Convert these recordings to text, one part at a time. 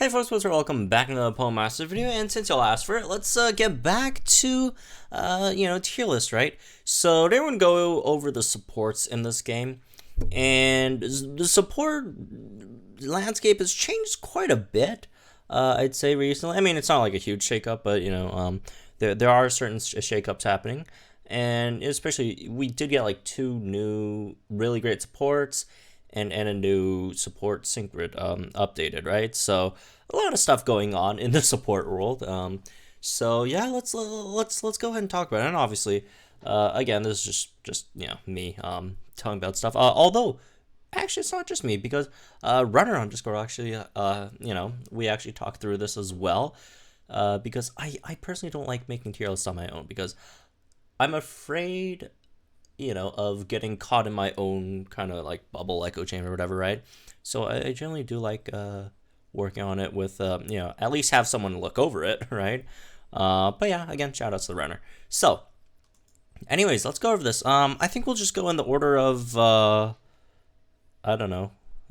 Hey folks, what's up? Welcome back to another Poem Master video, and since y'all asked for it, let's get back to, tier list, right? So today we're going to go over the supports in this game, and the support landscape has changed quite a bit, I'd say, recently. I mean, it's not like a huge shakeup, but, there are certain shakeups happening, and especially, we did get, like, 2 new really great supports, and a new support sync grid updated, right? So a lot of stuff going on in the support world. So yeah, let's go ahead and talk about it. And obviously, again, this is just me telling about stuff. Although actually it's not just me, because Runner on Discord actually we actually talked through this as well. Because I personally don't like making tier lists on my own, because I'm afraid of getting caught in my own kind of like bubble echo chamber or whatever, right? So I generally do like working on it with, at least have someone look over it, right? But yeah, again, shout outs to the runner. So, anyways, let's go over this. I think we'll just go in the order of, I don't know,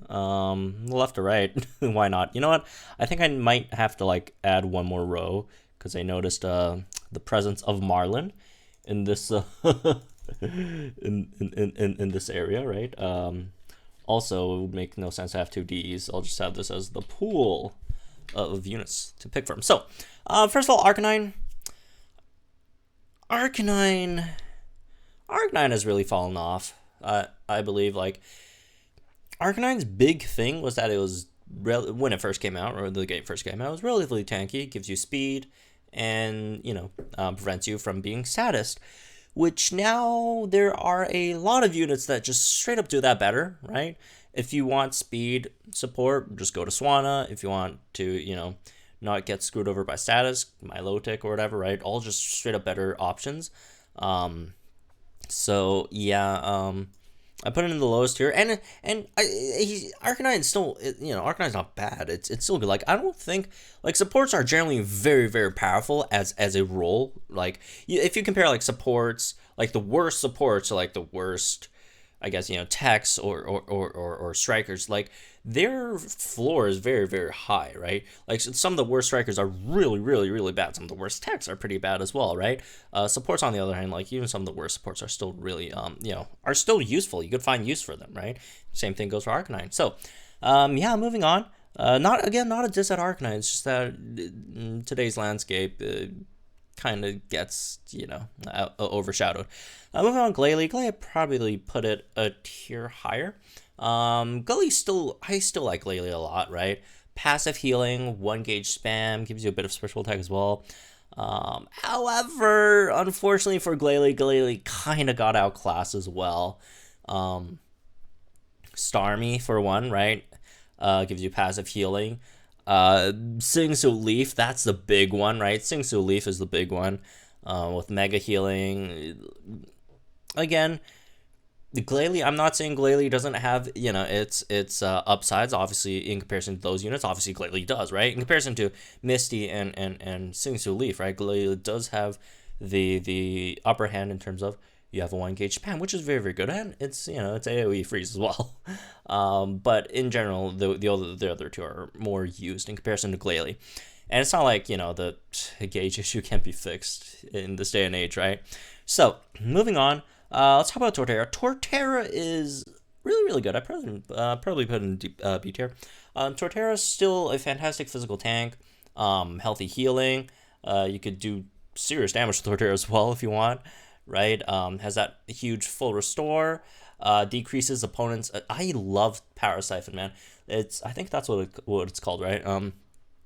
left to right. Why not? You know what? I think I might have to like add one more row, because I noticed the presence of Marlin in this in this area, right? Also, it would make no sense to have 2 Ds. I'll just have this as the pool of units to pick from. So, first of all, Arcanine has really fallen off. I believe, like, Arcanine's big thing was that it was when it first came out, or the game first came out, it was relatively tanky. It gives you speed, and prevents you from being saddest. Which now there are a lot of units that just straight up do that better, right? If you want speed support, just go to Swanna. If you want to, not get screwed over by status, Milotic or whatever, right? All just straight up better options. So yeah, I put it in the lowest tier, and Arcanine's still, Arcanine's not bad. It's still good. Like, I don't think, like, supports are generally very, very powerful as a role. Like, if you compare, like, supports, like the worst supports to like the worst, I guess, techs or strikers, like, their floor is very, very high, right? Like, some of the worst strikers are really, really, really bad. Some of the worst techs are pretty bad as well, right? Supports, on the other hand, like, even some of the worst supports are still really, are still useful. You could find use for them, right? Same thing goes for Arcanine. So, yeah, moving on. Not a diss at Arcanine. It's just that in today's landscape, kind of gets, overshadowed. Moving on, Glalie. Glalie, I'd probably put it a tier higher. Glalie I still like Glalie a lot, right? Passive healing, 1 gauge spam, gives you a bit of special attack as well. However, unfortunately for Glalie kind of got outclassed as well. Starmie, for one, right? Gives you passive healing. Singsu Leaf, that's the big one, right? Singsu Leaf is the big one, with mega healing. Again, Glalie, I'm not saying Glalie doesn't have, its upsides, obviously, in comparison to those units. Obviously, Glalie does, right? In comparison to Misty and Singsu Leaf, right? Glalie does have the upper hand in terms of you have a 1 gauge spam, which is very, very good, and it's, it's AoE freeze as well. But in general, the other 2 are more used in comparison to Glalie. And it's not like, the gauge issue can't be fixed in this day and age, right? So, moving on, let's talk about Torterra. Torterra is really, really good. I probably put in B tier. Torterra is still a fantastic physical tank, healthy healing. You could do serious damage to Torterra as well if you want, right? Has that huge full restore, decreases opponents. I love Power Siphon, man. I think that's what it's called, right?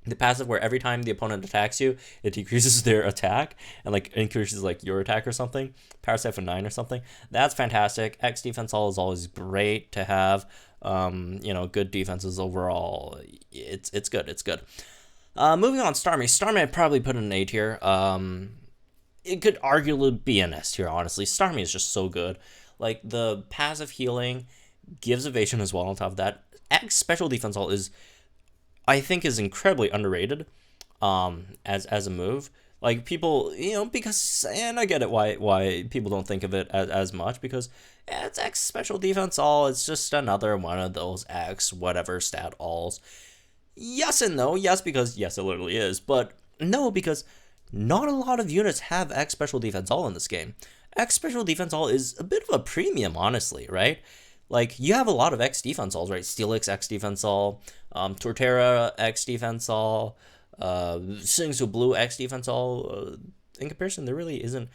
The passive where every time the opponent attacks you, it decreases their attack and like increases like your attack or something. Power Siphon 9 or something. That's fantastic. X defense all is always great to have. Good defenses overall. It's good. It's good. Moving on, Starmie. Starmie, I'd probably put in an A tier. It could arguably be an S tier, honestly. Starmie is just so good. Like, the passive healing gives evasion as well on top of that. X special defense all I think is incredibly underrated as a move. Like, people, because, and I get it why people don't think of it as much, because it's X special defense all. It's just another one of those X whatever stat alls. Yes and no. Yes, because yes, it literally is, but no, because not a lot of units have X special defense all in this game. X special defense all is a bit of a premium, honestly, right? Like, you have a lot of X defense alls, right? Steelix X defense all, Torterra X defense all, Singsu Blue X defense all. In comparison, there really isn't.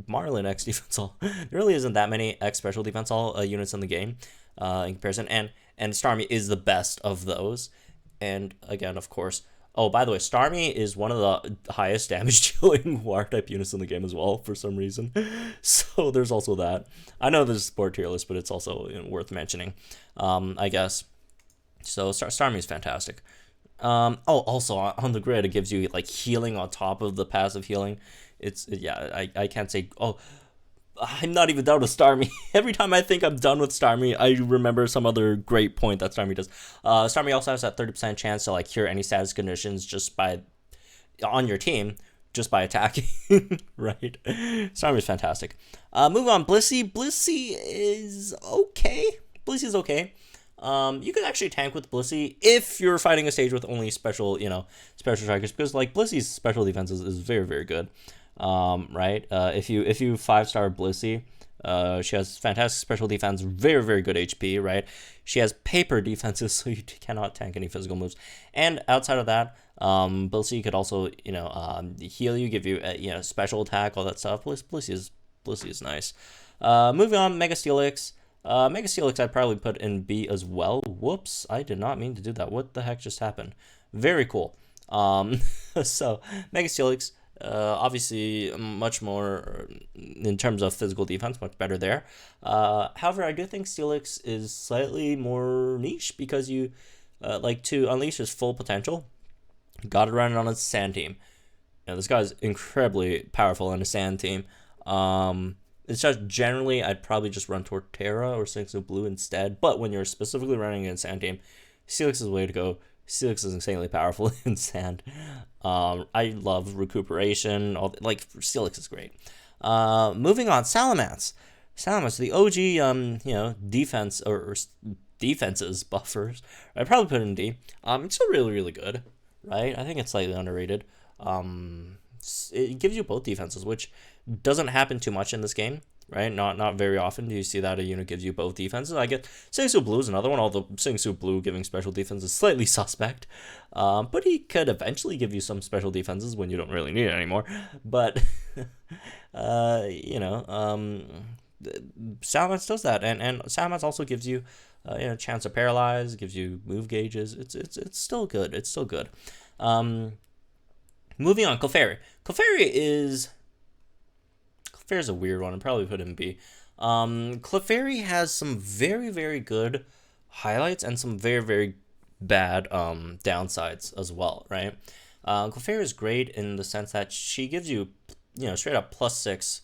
Marlin X defense all. There really isn't that many X special defense all units in the game, in comparison, and Starmie is the best of those. And again, of course, oh, by the way, Starmie is one of the highest damage dealing water type units in the game as well, for some reason. So there's also that. I know this is sport tier list, but it's also, you know, worth mentioning, I guess. So Starmie is fantastic. Oh, also on the grid, it gives you like healing on top of the passive healing. Yeah, I can't say, oh, I'm not even done with Starmie. Every time I think I'm done with Starmie, I remember some other great point that Starmie does. Starmie also has that 30% chance to like cure any status conditions just by on your team, just by attacking. Right? Starmie is fantastic. Move on, Blissey. Blissey is okay. Blissey is okay. You could actually tank with Blissey if you're fighting a stage with only special, you know, special strikers, because like Blissey's special defense is very, very good. Right? If you 5-star Blissey, she has fantastic special defense, very, very good HP, right? She has paper defenses, so you cannot tank any physical moves. And outside of that, Blissey could also, you know, heal you, give you, you know, special attack, all that stuff. Blissey is nice. Moving on, Mega Steelix. Mega Steelix I'd probably put in B as well. Whoops, I did not mean to do that. What the heck just happened? Very cool. So, Mega Steelix, obviously much more in terms of physical defense, much better there. However, I do think Steelix is slightly more niche because you like to unleash his full potential. Got to run it on a sand team. You know, this guy's incredibly powerful in a sand team. It's just generally I'd probably just run Torterra or Singsu Blue instead. But when you're specifically running in sand team, Steelix is the way to go. Steelix is insanely powerful in sand. I love recuperation. Steelix is great. Moving on, Salamence. Salamence, the OG, you know, defense or defenses buffers. I'd probably put it in D. It's still really, really good, right? I think it's slightly underrated. It gives you both defenses, which doesn't happen too much in this game, right? Not very often do you see that a unit gives you both defenses. I get Singsu Blue is another one, although Singsu Blue giving special defense is slightly suspect. But he could eventually give you some special defenses when you don't really need it anymore. But, you know, Salamence does that. And Salamence also gives you, you know, chance to paralyze, gives you move gauges. It's still good. It's still good. Moving on, Clefairy. Clefairy is a weird one. I'd probably put it in B. Clefairy has some very, very good highlights and some very, very bad downsides as well, right? Clefairy is great in the sense that she gives you, you know, straight up +6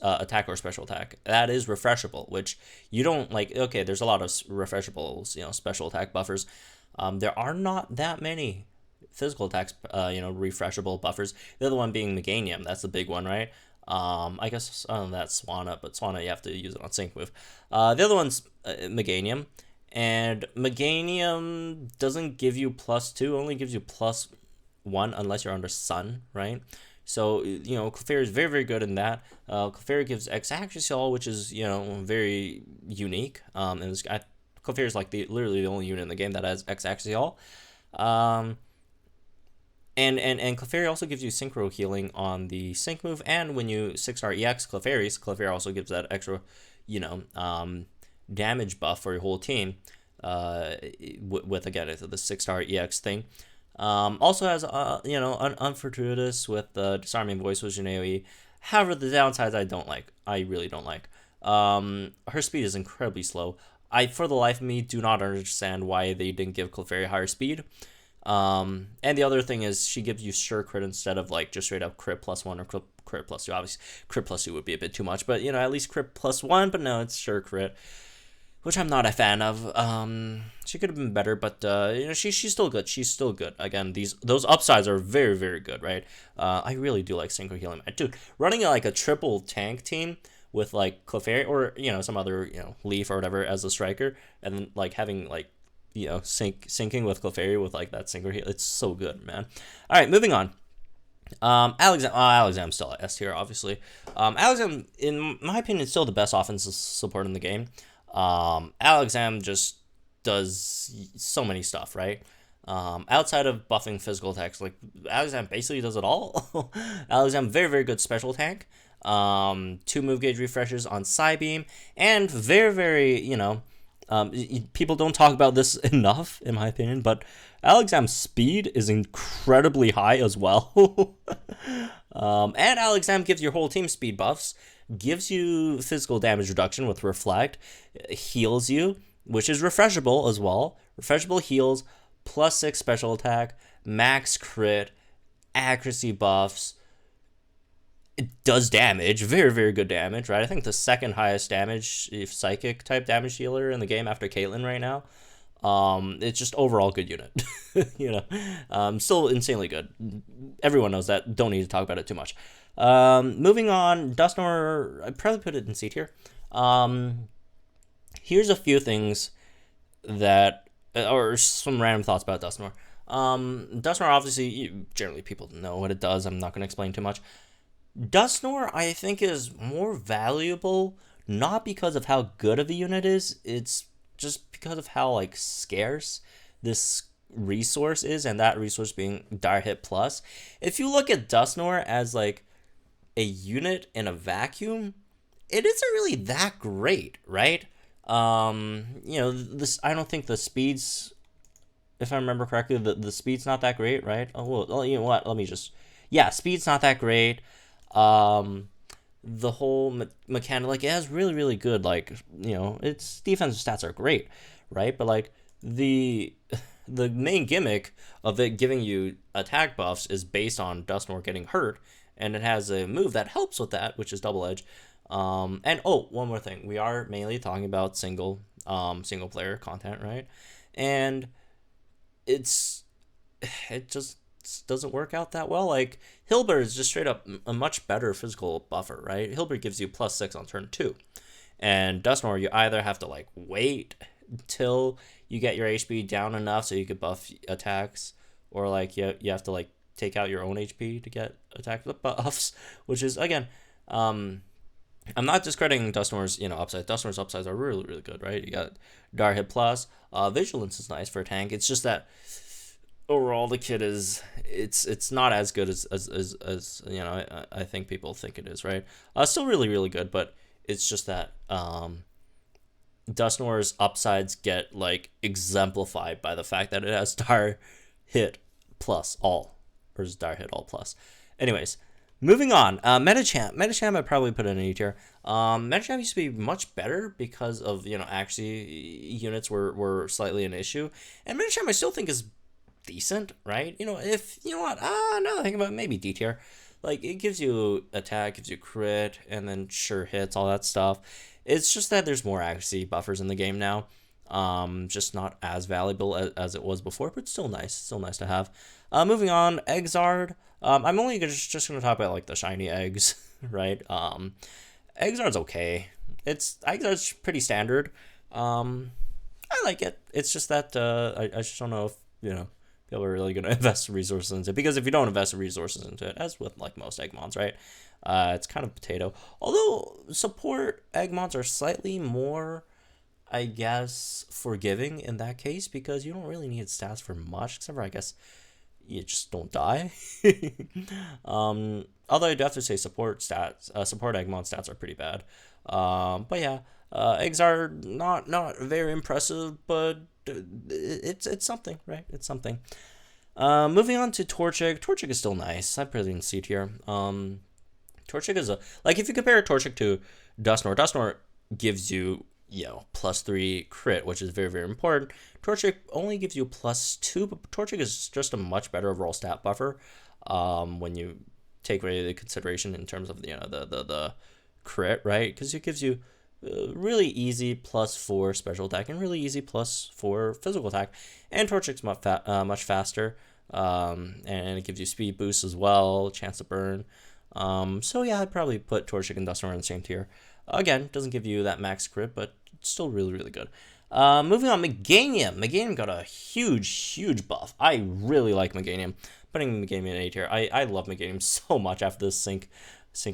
attack or special attack. That is refreshable, which you don't like. Okay, there's a lot of refreshables, you know, special attack buffers. There are not that many physical attacks, you know, refreshable buffers. The other one being Meganium. That's the big one, right? I guess that's Swanna, but Swanna you have to use it on sync move. The other one's Meganium, and Meganium doesn't give you +2, only gives you +1 unless you're under Sun, right? So, you know, Clefairy is very, very good in that. Clefairy gives X accuracy all, which is, you know, very unique. And this guy, Clefairy is like literally the only unit in the game that has X accuracy all. And Clefairy also gives you synchro healing on the sync move, and when you 6-star EX Clefairy also gives that extra, you know, damage buff for your whole team, with again the 6-star EX thing. Also has you know, Unfortuitous with the disarming voice with AoE. However, the downsides I really don't like. Her speed is incredibly slow. I, for the life of me, do not understand why they didn't give Clefairy higher speed. And the other thing is she gives you sure crit instead of like just straight up crit +1 or crit +2. Obviously, crit +2 would be a bit too much, but you know, at least crit +1. But no, it's sure crit, which I'm not a fan of. She could have been better, but you know, she's still good. She's still good. Again, those upsides are very, very good, right? I really do like synchro healing, dude. Running like a triple tank team with like Clefairy or, you know, some other, you know, Leaf or whatever as a striker, and then like having like syncing with Clefairy with like that single heal. It's so good, man. All right, moving on. Alexam's still S tier, obviously. Alexam, in my opinion, is still the best offensive support in the game. Alexam just does so many stuff, right? Outside of buffing physical attacks, like Alexam basically does it all. Alexam, very, very good special tank. 2 move gauge refreshes on Psybeam, and very, very, people don't talk about this enough, in my opinion, but Alexam's speed is incredibly high as well. And Alexam gives your whole team speed buffs, gives you physical damage reduction with Reflect, heals you, which is refreshable as well. Refreshable heals, +6 special attack, max crit, accuracy buffs. It does damage, very, very good damage, right? I think the second highest damage, if psychic type damage dealer in the game after Caitlyn right now. It's just overall good unit, still insanely good. Everyone knows that. Don't need to talk about it too much. Moving on, Dusknoir, I'd probably put it in C tier. Here's a few things that, or some random thoughts about Dusknoir. Dusknoir, obviously, generally people know what it does. I'm not going to explain too much. Dusknoir, I think, is more valuable, not because of how good of a unit is, it's just because of how, like, scarce this resource is, and that resource being Dire Hit Plus. If you look at Dusknoir as, like, a unit in a vacuum, it isn't really that great, right? This, I don't think the speed's, if I remember correctly, the speed's not that great, right? Oh, well, you know what, speed's not that great. The whole mechanic, like, it has really, really good, like, its defensive stats are great, right? But, like, the main gimmick of it giving you attack buffs is based on Dusknoir getting hurt, and it has a move that helps with that, which is Double Edge. And one more thing, we are mainly talking about single player content, right? And it just doesn't work out that well. Like, Hilbert is just straight up a much better physical buffer, right? Hilbert gives you +6 on turn 2, and Dusknoir, you either have to, like, wait till you get your HP down enough so you could buff attacks, or, like, you have to, like, take out your own HP to get attack buffs, which is, again, I'm not discrediting Dusknoir's, upside. Dusknoir's upsides are really, really good, right? You got Dire Hit Plus, Vigilance is nice for a tank. It's just that overall the kit is, it's not as good as I think people think it is, right? Still really, really good, but it's just that Dusknoir's upsides get, like, exemplified by the fact that it has Dire Hit Plus all, or is Dire Hit All Plus. Anyways, moving on, Metachamp I'd probably put in an E tier. Metachamp used to be much better because of, actually units were slightly an issue, and Metachamp I still think is decent, right? If now that I think about it, maybe D tier. Like, it gives you attack, gives you crit, and then sure hits, all that stuff. It's just that there's more accuracy buffers in the game now. Just not as valuable as it was before, but still nice to have. Moving on, Exard. I'm only just gonna talk about, like, the shiny eggs, right? Exard's okay. Exard's pretty standard. I like it. It's just that I just don't know if people are really gonna invest resources into it, because if you don't invest resources into it, as with, like, most Eggmons, right? It's kind of potato. Although support Eggmons are slightly more, I guess, forgiving in that case, because you don't really need stats for much, except for, I guess, you just don't die. Although I do have to say support Eggmon stats are pretty bad. But yeah, eggs are not very impressive, but it's something, right? It's something. Moving on to Torchic. Torchic is still nice. I put it in C tier. Torchic is if you compare Torchic to Dusknoir gives you, +3 crit, which is very, very important. Torchic only gives you +2, but Torchic is just a much better overall stat buffer when you take away the consideration in terms of the crit, right? Because it gives you really easy +4 special attack and really easy +4 physical attack, and Torchic's much faster, and it gives you speed boost as well, chance to burn. So yeah, I'd probably put Torchic and Dusknoir in the same tier. Again, doesn't give you that max crit, but still really, really good. Moving on, Meganium. Meganium got a huge buff. I really like Meganium. Putting Meganium in A tier. I love Meganium so much after this sync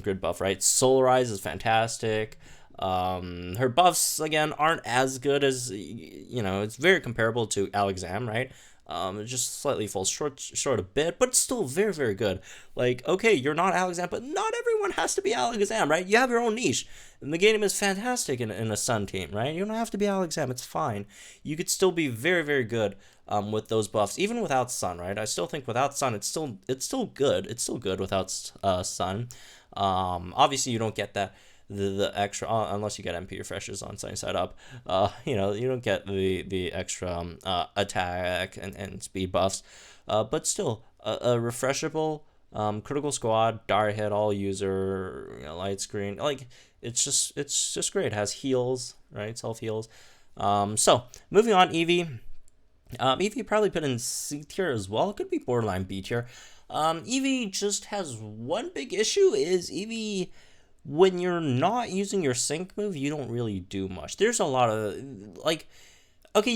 grid buff, right? Solarize is fantastic. Her buffs, again, aren't as good as, it's very comparable to Alexam, right? It just slightly falls short a bit, but still very good. Like, okay, you're not Alexam, but not everyone has to be Alexam, right? You have your own niche. And the game is fantastic in a Sun team, right? You don't have to be Alexam, it's fine. You could still be very good with those buffs, even without Sun, right? I still think without Sun, it's still good. It's still good without Sun. Obviously, you don't get the extra unless you get MP refreshes on Sunny Side Up. You don't get the extra attack and speed buffs, but still a refreshable critical squad, dire hit, all user, light screen, like it's just great. It has heals, right? Self heals. So moving on, Eevee. Eevee probably put in C tier as well. It could be borderline B tier. Eevee just has one big issue, is Eevee, when you're not using your sync move, you don't really do much. There's a lot of, like, okay,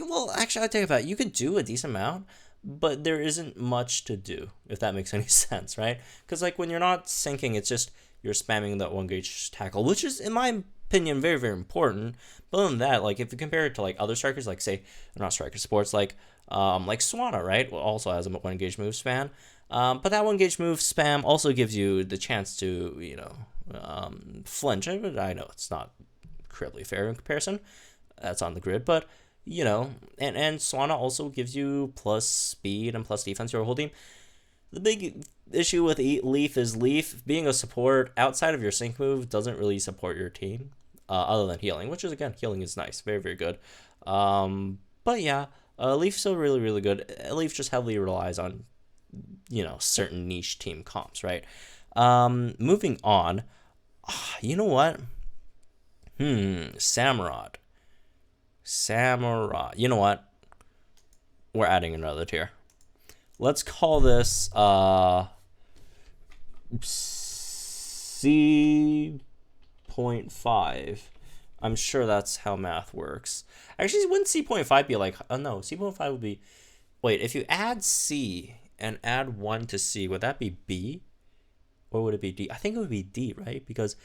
well, actually, I take it back. You could do a decent amount, but there isn't much to do, if that makes any sense, right? Because, like, when you're not syncing, it's just you're spamming that one gauge tackle, which is, in my opinion, very important. But other than that, like, if you compare it to, like, other strikers, like, say, not striker sports, like Swanna, right, also has a one gauge move span. But that one gauge move spam also gives you the chance to, flinch. I know it's not incredibly fair in comparison. That's on the grid, but, and Swanna also gives you plus speed and plus defense to your whole team. The big issue with Leaf is Leaf, being a support outside of your sync move, doesn't really support your team, other than healing, which is, again, healing is nice. Very good. But yeah, Leaf's still really good. Leaf just heavily relies on, certain niche team comps, right? Moving on. You know what? Samurott. You know what? We're adding another tier. Let's call this C.5. I'm sure that's how math works. Actually, wouldn't C.5 be like... Oh, no. C.5 would be... Wait, if you add C and add 1 to C, would that be B? Or would it be D? I think it would be D, right? Because...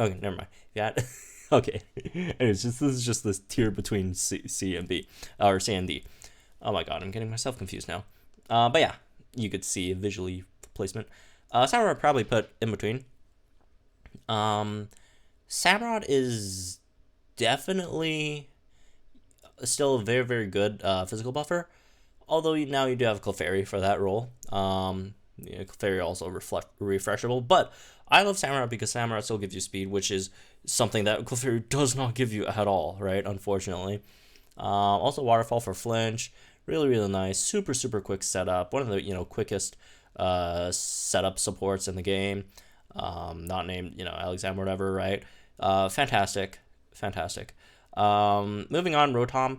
Okay, never mind. If you add... Okay. Anyways, this is just this tier between C and B. Or C and D. Oh my god, I'm getting myself confused now. But yeah, you could see visually placement. Samurott probably put in between. Samurott is definitely still a very good physical buffer. Although now you do have Clefairy for that role. Clefairy also refreshable. But I love Samurott because Samurott still gives you speed, which is something that Clefairy does not give you at all, right? Unfortunately. Also Waterfall for flinch. Really nice. Super quick setup. One of the, quickest setup supports in the game. Not named, Alexam or whatever, right? Fantastic. Moving on, Rotom.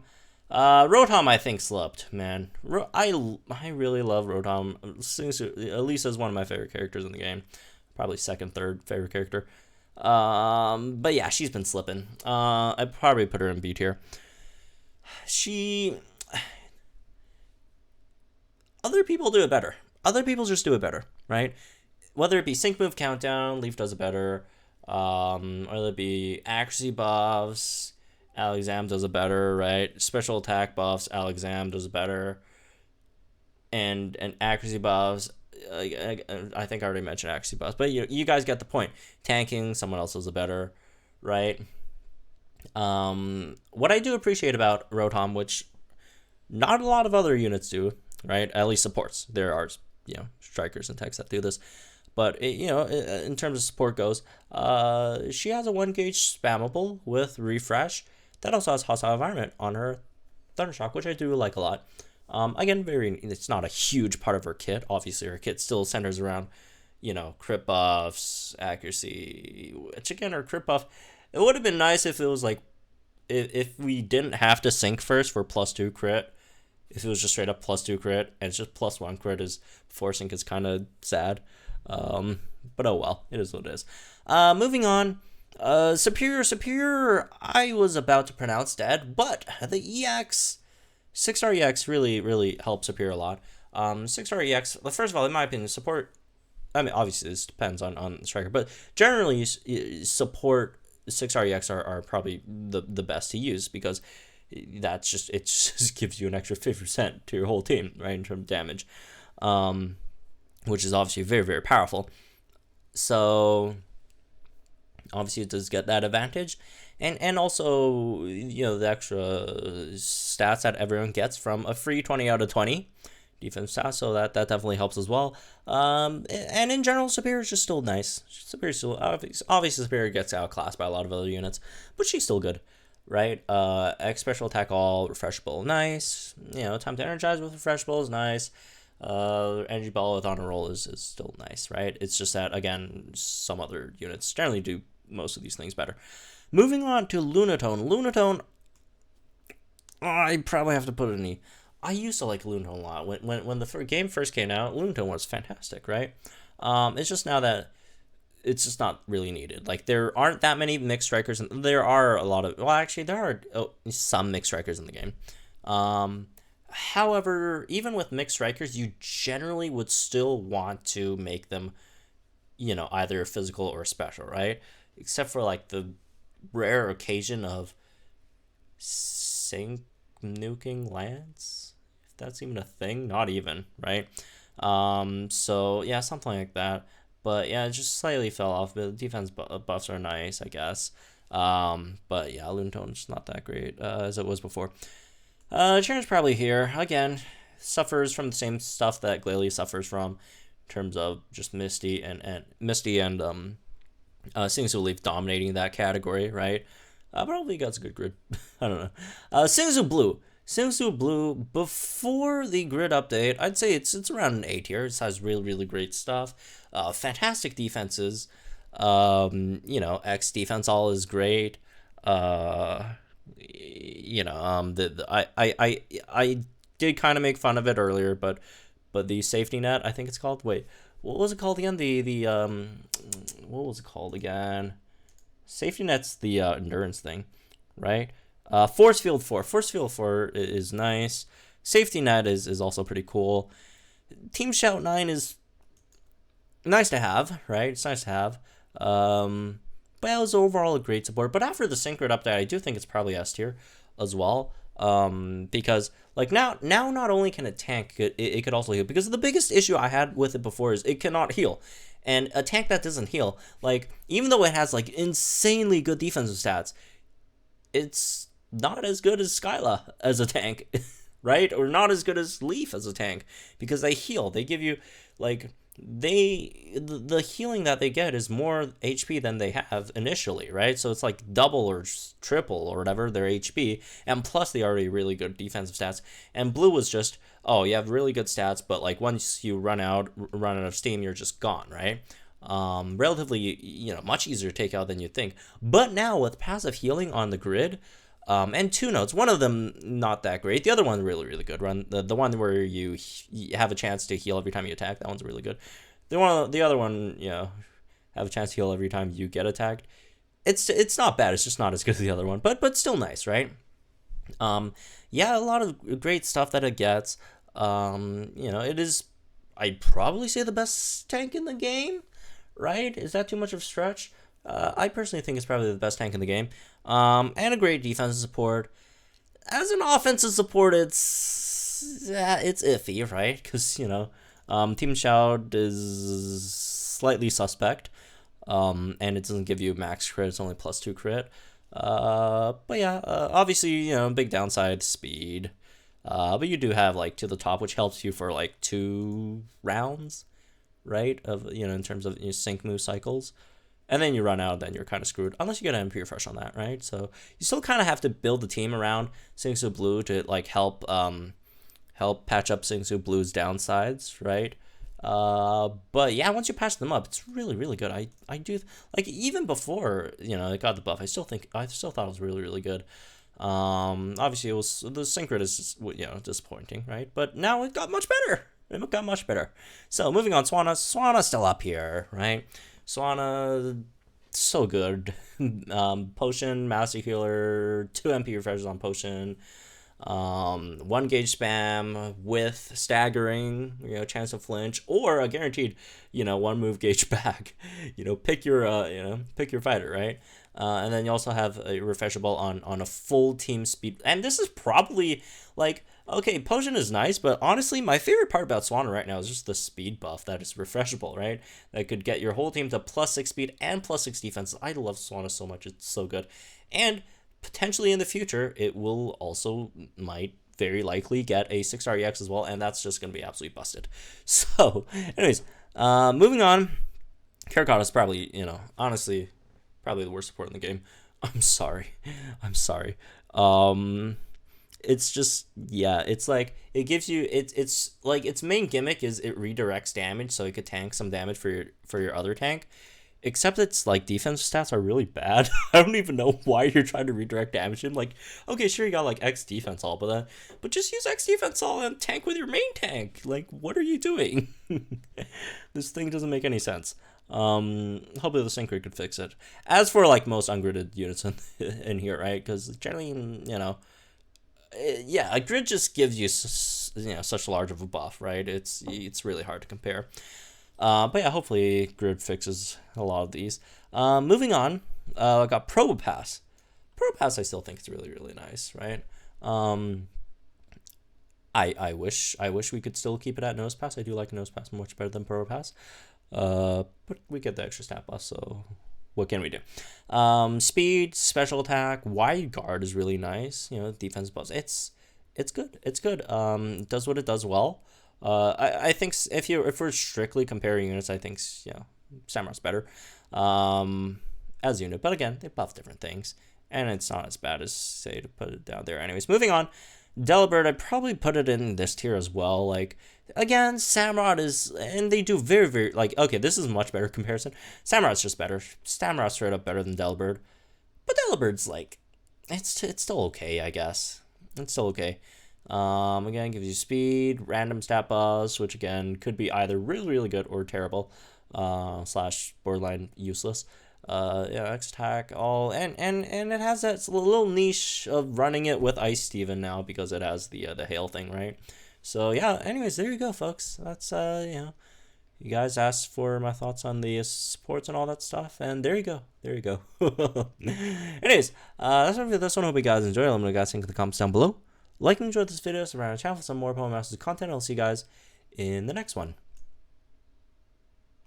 Rotom, I think, slipped, man. I really love Rotom. At least as one of my favorite characters in the game. Probably second, third favorite character. But yeah, she's been slipping. I'd probably put her in B tier. Other people do it better. Other people just do it better, right? Whether it be sync move countdown, Leaf does it better. Whether it be accuracy buffs, Alexam does it better, right? Special attack buffs, Alexam does it better. And accuracy buffs, I think I already mentioned accuracy buffs, but you guys get the point. Tanking, someone else does it better, right? What I do appreciate about Rotom, which not a lot of other units do, right? At least supports. There are, strikers and techs that do this. But, in terms of support goes, she has a 1 gauge spammable with refresh. That also has hostile environment on her Thundershock, which I do like a lot. Again, it's not a huge part of her kit. Obviously, her kit still centers around, crit buffs, accuracy, which again, her crit buff, it would have been nice if it was like, if we didn't have to sync first for +2 crit. If it was just straight up +2 crit, and it's just +1 crit is before sync is kind of sad. But oh well, it is what it is. Moving on, Superior, I was about to pronounce dead, but the EX, 6-star EX really helps Superior a lot. 6-star EX, first of all, in my opinion, support, I mean, obviously this depends on the striker, but generally support 6-star EX are probably the best to use, because that's just, it just gives you an extra 50% to your whole team, right, in terms of damage, which is obviously very powerful. So obviously it does get that advantage, and also, you know, the extra stats that everyone gets from a free 20 out of 20 defense stats, so that definitely helps as well. And in general, Superior is just still nice. Superior still, obviously Superior gets outclassed by a lot of other units, but she's still good, right? X special attack all, refreshable, nice. You know, time to energize with refreshable is nice. Energy ball with honor roll is still nice, right? It's just that, again, some other units generally do most of these things better. Moving on to Lunatone. Lunatone, I probably have to put it in E. I used to like Lunatone a lot. When the game first came out, Lunatone was fantastic, right? It's just now that it's just not really needed. Like, there aren't that many mixed strikers, and there are a lot of, well, actually, there are some mixed strikers in the game. However, even with mixed strikers, you generally would still want to make them, you know, either physical or special, right? Except for, like, the rare occasion of sync nuking lands, if that's even a thing. Not even, right? So yeah, something like that. But yeah, it just slightly fell off, but the defense buffs are nice, I guess. But yeah, Lunatone's not that great as it was before. Chair's probably here again, suffers from the same stuff that Glalie suffers from, in terms of just Misty and Singsu Leaf dominating that category, right? Probably got a good grid. I don't know. Singsu Blue. Singsu Blue, before the grid update, I'd say it's around an A tier. It has really great stuff. Fantastic defenses. You know, X defense all is great. You know, I did kind of make fun of it earlier, but the safety net, I think it's called. Wait, what was it called again? What was it called again? Safety net's the endurance thing, right? Force Field 4. Force Field 4 is nice. Safety net is also pretty cool. Team Shout 9 is nice to have, right? It's nice to have. But it was overall a great support. But after the sync grid update, I do think it's probably S tier as well. Because like now not only can it tank, it could also heal. Because the biggest issue I had with it before is it cannot heal. And a tank that doesn't heal, like, even though it has like insanely good defensive stats, it's not as good as Skyla as a tank, right? Or not as good as Leaf as a tank, because they heal. They give you, like, the healing that they get is more HP than they have initially, right? So it's like double or triple or whatever their HP, and plus they already really good defensive stats. And Blue was just, oh, you have really good stats, but like once you run out of steam, you're just gone, right? Relatively, you know, much easier to take out than you think. But now with passive healing on the grid, and two nodes, one of them not that great, the other one really good. The one where you have a chance to heal every time you attack, that one's really good. The other one, you know, have a chance to heal every time you get attacked. It's not bad. It's just not as good as the other one, but still nice, right? Yeah, a lot of great stuff that it gets. You know, it is, I'd probably say, the best tank in the game, right? Is that too much of a stretch? I personally think it's probably the best tank in the game. And a great defensive support. As an offensive support, it's iffy, right? Because, you know, Team Shout is slightly suspect. And it doesn't give you max crit, it's only +2 crit. But yeah, obviously, you know, big downside, speed. But you do have, like, to the top, which helps you for, like, 2 rounds, right? Of, you know, in terms of your sync move cycles. And then you run out, then you're kind of screwed. Unless you get an MP refresh on that, right? So you still kind of have to build the team around Singsu Blue to, like, help patch up Singsu Blue's downsides, right? But yeah, once you patch them up, it's really good. I do, like, even before, you know, it got the buff, I still thought it was really good. Obviously, the sync grid is just, you know, disappointing, right? But now it got much better. It got much better. So moving on, Swana's still up here, right? Swana, so good. Potion, Master Healer, 2 MP refreshers on Potion, 1 gauge spam with staggering, chance to flinch, or a guaranteed, 1 move gauge back. Pick your, pick your fighter, right? And then you also have a refreshable on a full team speed. And this is probably like, okay, Potion is nice, but honestly, my favorite part about Swanna right now is just the speed buff that is refreshable, right? That could get your whole team to +6 speed and +6 defense. I love Swanna so much. It's so good. And potentially in the future, it will also might very likely get a 6-star EX as well, and that's just going to be absolutely busted. So, anyways, moving on. Karakata is probably, honestly, probably the worst support in the game. I'm sorry. I'm sorry. It's just, yeah, it's like, it gives you, it's like, its main gimmick is it redirects damage, so it could tank some damage for your other tank. Except its like defense stats are really bad. I don't even know why you're trying to redirect damage him. Like, okay, sure, you got like X defense all, but just use X defense all and tank with your main tank. Like, what are you doing? This thing doesn't make any sense. Hopefully the Synchro could fix it. As for like most ungridded units in here, right? Because generally, yeah, a grid just gives you such large of a buff, right? It's really hard to compare. But yeah, hopefully grid fixes a lot of these. Moving on, I got Probopass. Probopass I still think is really, really nice, right? I wish we could still keep it at Nosepass. I do like Nosepass much better than Probopass. But we get the extra stat buff, so what can we do? Speed, special attack, wide guard is really nice. Defense buffs. It's good. It's good. It does what it does well. I think if we're strictly comparing units, I think Samurai's better as a unit. But again, they buff different things, and it's not as bad as say to put it down there. Anyways, moving on. Delibird, I'd probably put it in this tier as well. Like, again, Samurott is, and they do very, very, like, okay, this is a much better comparison. Samurott's just better. Samurott straight up better than Delibird. But Delibird's like, it's still okay, I guess. It's still okay. Again, gives you speed, random stat buffs, which again could be either really, really good or terrible, / borderline useless. X attack, all, and it has that little niche of running it with Ice Steven now because it has the hail thing, right? So yeah, anyways, there you go, folks. That's you guys asked for my thoughts on the supports and all that stuff, and there you go. Anyways, that's it for this one. Hope you guys enjoyed. Let me know guys think in the comments down below. Like and enjoy this video, subscribe to the channel for some more Pokemon Masters content. I'll see you guys in the next one.